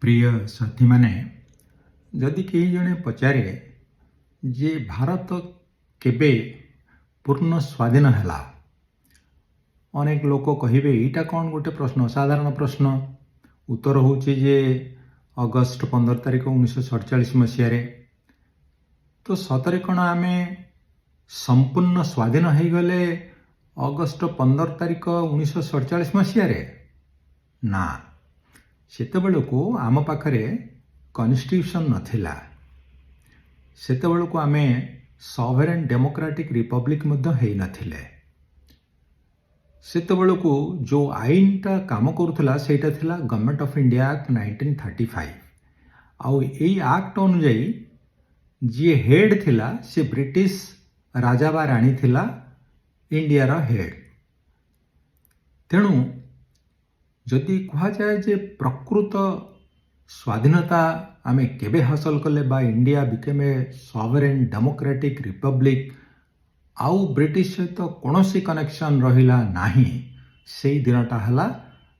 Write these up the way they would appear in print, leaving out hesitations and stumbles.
प्रिय साथी माने जदि कई जने पचारे जे भारत केबे पूर्ण स्वाधीन हैला अनेक लोक कहिबे एटा कौन गोटे प्रश्न साधारण प्रश्न उत्तर होचे जे अगस्ट 15 तारिख 1947 मसीह तो सतरे कण आमे संपूर्ण स्वाधीन हो गले अगस्ट 15 तारिख 1947 मसीह ना सेतेबेलको आम पाखरे कन्स्टिट्यूशन नथिला सेतेबेलको आमे सॉवरेन डेमोक्रेटिक रिपब्लिक मध्य हेई नथिले सेतेबेलको जो आईनटा काम करुथला सेटा थिला गवर्नमेंट ऑफ इंडिया एक्ट 1935 आउ एई एक्ट अनुଯାयी जी हेड थिला से ब्रिटिश राजा बा राणी थिला इंडिया रा हेड तेणु जदि कहा जाए जे प्रकृत स्वाधीनता आमे केबे हासिल कले बा India became a sovereign democratic Republic आउ ब्रिटिश सहित कौनसी कनेक्शन रहिला नाही से दिनटा हला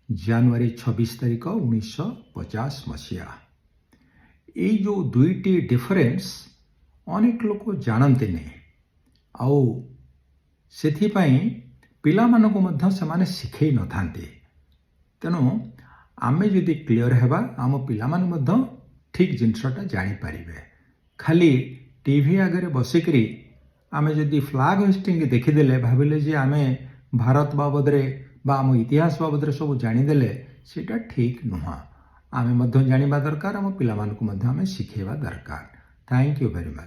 जनवरी 26 तारिख 1950 मसीहा ये जो दुईटी डिफरेंस अनेक लोक जानते नहीं आउ सेथिपाई पिला मानको मध्य समाने शिखई न थांती तेणु आमे जदि क्लियर हेबा आम पिला माने मध्य ठीक जिनसटा जानी पारिबे खाली टीवी आगे बसिकरी आमे जदि फ्लैग होस्टिंग देखिदेले भाविले जे आमे भारत बाबदरे बा आम इतिहास बाबदरे सब जानीदेले सेटा ठीक नुह आमे मध्य जानिबा दरकार आम पिला मानको मध्य आमे शिखेबा दरकार थैंक यू वेरी मच।